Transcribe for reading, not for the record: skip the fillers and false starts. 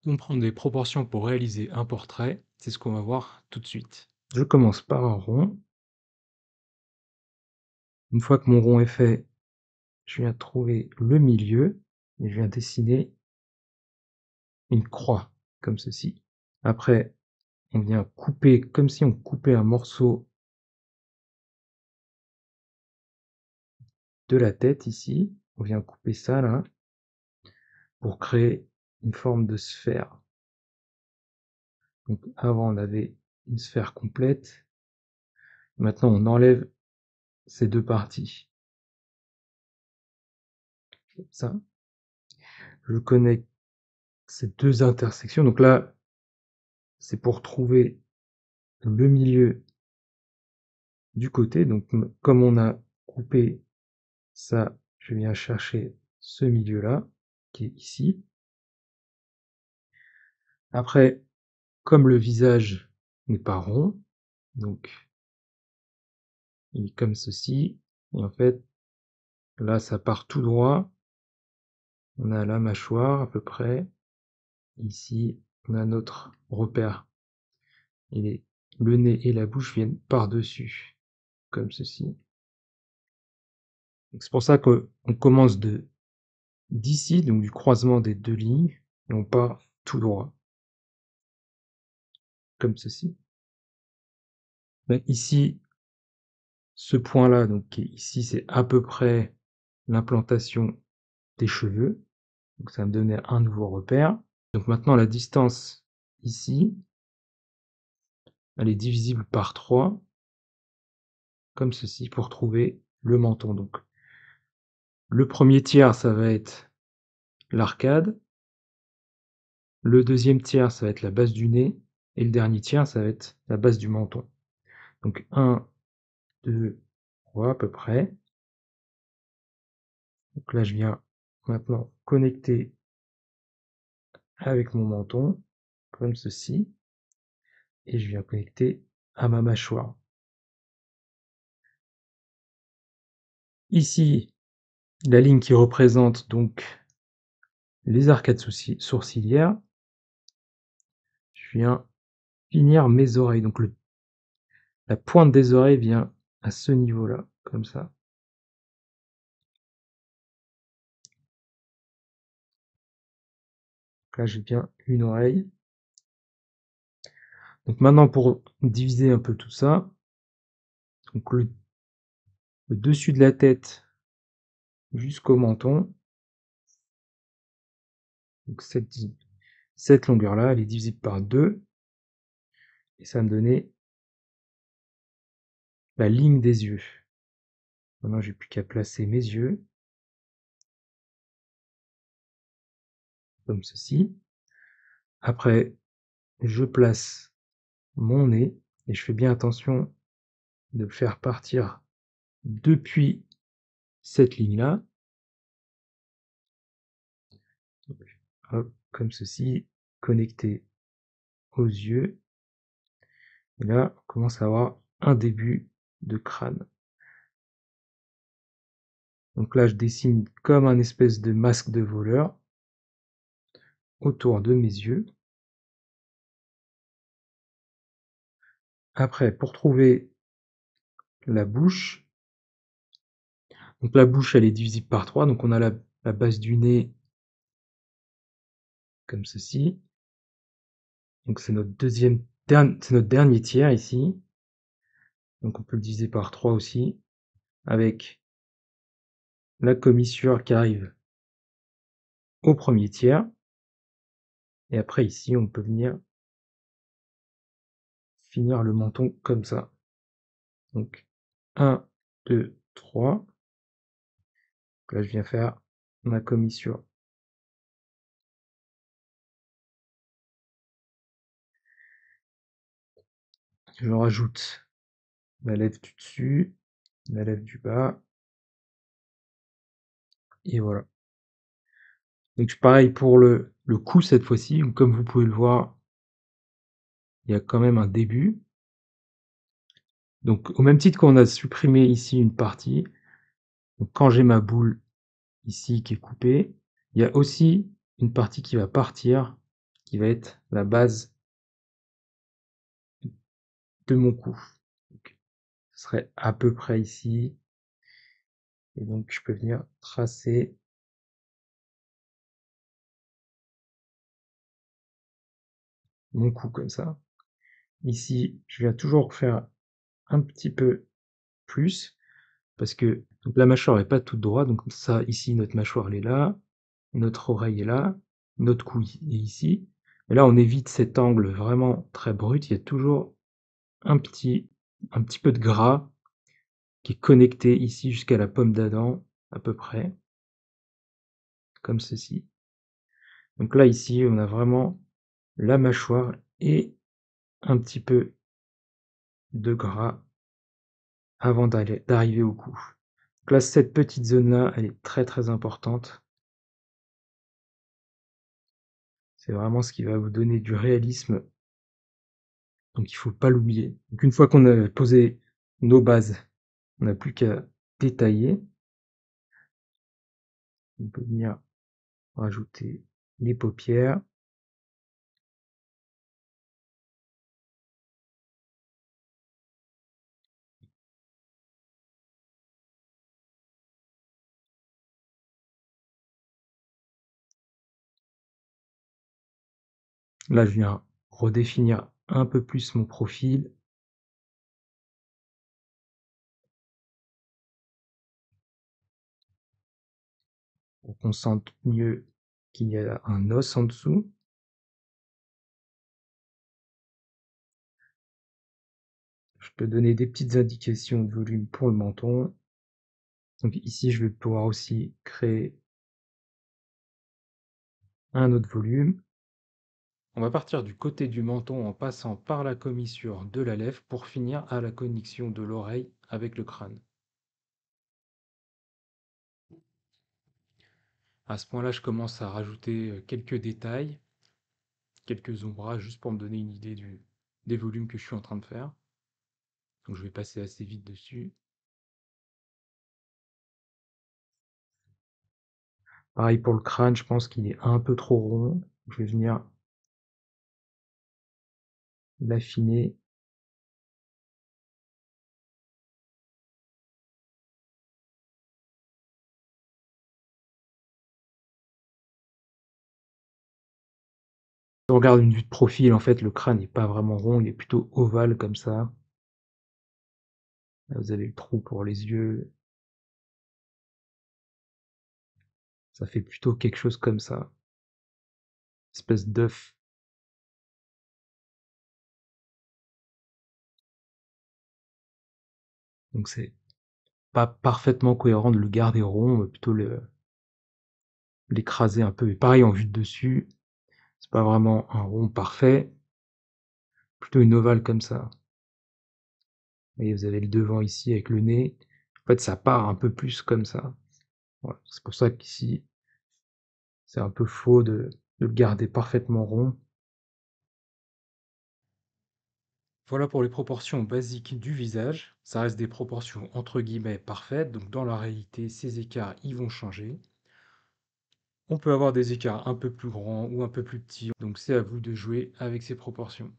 Comprendre les proportions pour réaliser un portrait, c'est ce qu'on va voir tout de suite. Je commence par un rond. Une fois que mon rond est fait, je viens trouver le milieu et je viens dessiner une croix, comme ceci. Après, on vient couper, comme si on coupait un morceau de la tête ici. On vient couper ça là, pour créer une forme de sphère. Donc avant, on avait une sphère complète. Maintenant, on enlève ces deux parties. Comme ça. Je connecte ces deux intersections. Donc là, c'est pour trouver le milieu du côté. Donc comme on a coupé ça, je viens chercher ce milieu-là, qui est ici. Après, comme le visage n'est pas rond, donc il est comme ceci, et en fait, là, ça part tout droit. On a la mâchoire à peu près. Ici, on a notre repère. Et le nez et la bouche viennent par-dessus, comme ceci. C'est pour ça qu'on commence d'ici, donc du croisement des deux lignes, et on part tout droit, comme ceci. Mais ici, ce point-là, donc qui est ici, c'est à peu près l'implantation des cheveux. Donc ça va me donner un nouveau repère. Donc maintenant, la distance ici, elle est divisible par 3, comme ceci, pour trouver le menton. Donc le premier tiers, ça va être l'arcade. Le deuxième tiers, ça va être la base du nez. Et le dernier tiers, ça va être la base du menton. Donc 1, 2, 3 à peu près. Donc là, je viens maintenant connecter avec mon menton, comme ceci. Et je viens connecter à ma mâchoire. Ici, la ligne qui représente donc les arcades sourcilières. Je viens finir mes oreilles. Donc la pointe des oreilles vient à ce niveau-là, comme ça. Donc là, j'ai bien une oreille. Donc maintenant, pour diviser un peu tout ça, donc le dessus de la tête jusqu'au menton, donc cette longueur-là, elle est divisible par 2, et ça va me donner la ligne des yeux. Maintenant, j'ai plus qu'à placer mes yeux, comme ceci. Après, je place mon nez, et je fais bien attention de le faire partir depuis cette ligne-là. Hop, comme ceci, connecté aux yeux. Et là, on commence à avoir un début de crâne. Donc là, je dessine comme un espèce de masque de voleur autour de mes yeux. Après, pour trouver la bouche, donc la bouche, elle est divisible par 3. Donc on a la base du nez comme ceci. Donc c'est notre c'est notre dernier tiers ici. Donc on peut le diviser par 3 aussi, avec la commissure qui arrive au premier tiers. Et après ici, on peut venir finir le menton comme ça. Donc 1, 2, 3. Donc là, je viens faire ma commissure. Je rajoute la lèvre du dessus, la lèvre du bas. Et voilà. Donc pareil pour le cou cette fois-ci, où comme vous pouvez le voir, il y a quand même un début. Donc au même titre qu'on a supprimé ici une partie, donc quand j'ai ma boule ici qui est coupée, il y a aussi une partie qui va partir, qui va être la base de mon cou. Donc, ce serait à peu près ici. Et donc, je peux venir tracer mon cou comme ça. Ici, je viens toujours faire un petit peu plus, parce que donc la mâchoire est pas toute droite, donc ça, ici, notre mâchoire, elle est là, notre oreille est là, notre cou est ici. Et là, on évite cet angle vraiment très brut. Il y a toujours un petit, un petit peu de gras qui est connecté ici jusqu'à la pomme d'Adam, à peu près, comme ceci. Donc là, ici, on a vraiment la mâchoire et un petit peu de gras avant d'arriver au cou. Donc là, cette petite zone-là, elle est très très importante. C'est vraiment ce qui va vous donner du réalisme. Donc il faut pas l'oublier. Donc une fois qu'on a posé nos bases, on n'a plus qu'à détailler. On peut venir rajouter les paupières. Là, je viens redéfinir un peu plus mon profil. Pour qu'on sente mieux qu'il y a un os en dessous. Je peux donner des petites indications de volume pour le menton. Donc ici, je vais pouvoir aussi créer un autre volume. On va partir du côté du menton en passant par la commissure de la lèvre pour finir à la connexion de l'oreille avec le crâne. À ce point-là, je commence à rajouter quelques détails, quelques ombrages, juste pour me donner une idée des volumes que je suis en train de faire. Donc je vais passer assez vite dessus. Pareil pour le crâne, je pense qu'il est un peu trop rond. Je vais venir l'affiner. Si on regarde une vue de profil, en fait, le crâne n'est pas vraiment rond, il est plutôt ovale comme ça. Là, vous avez le trou pour les yeux. Ça fait plutôt quelque chose comme ça. Espèce d'œuf. Donc c'est pas parfaitement cohérent de le garder rond, mais plutôt l'écraser un peu. Et pareil en vue de dessus, c'est pas vraiment un rond parfait, plutôt une ovale comme ça. Et vous avez le devant ici avec le nez. En fait, ça part un peu plus comme ça. Voilà. C'est pour ça qu'ici, c'est un peu faux de le garder parfaitement rond. Voilà pour les proportions basiques du visage. Ça reste des proportions entre guillemets parfaites, donc dans la réalité, ces écarts, ils vont changer. On peut avoir des écarts un peu plus grands ou un peu plus petits, donc c'est à vous de jouer avec ces proportions.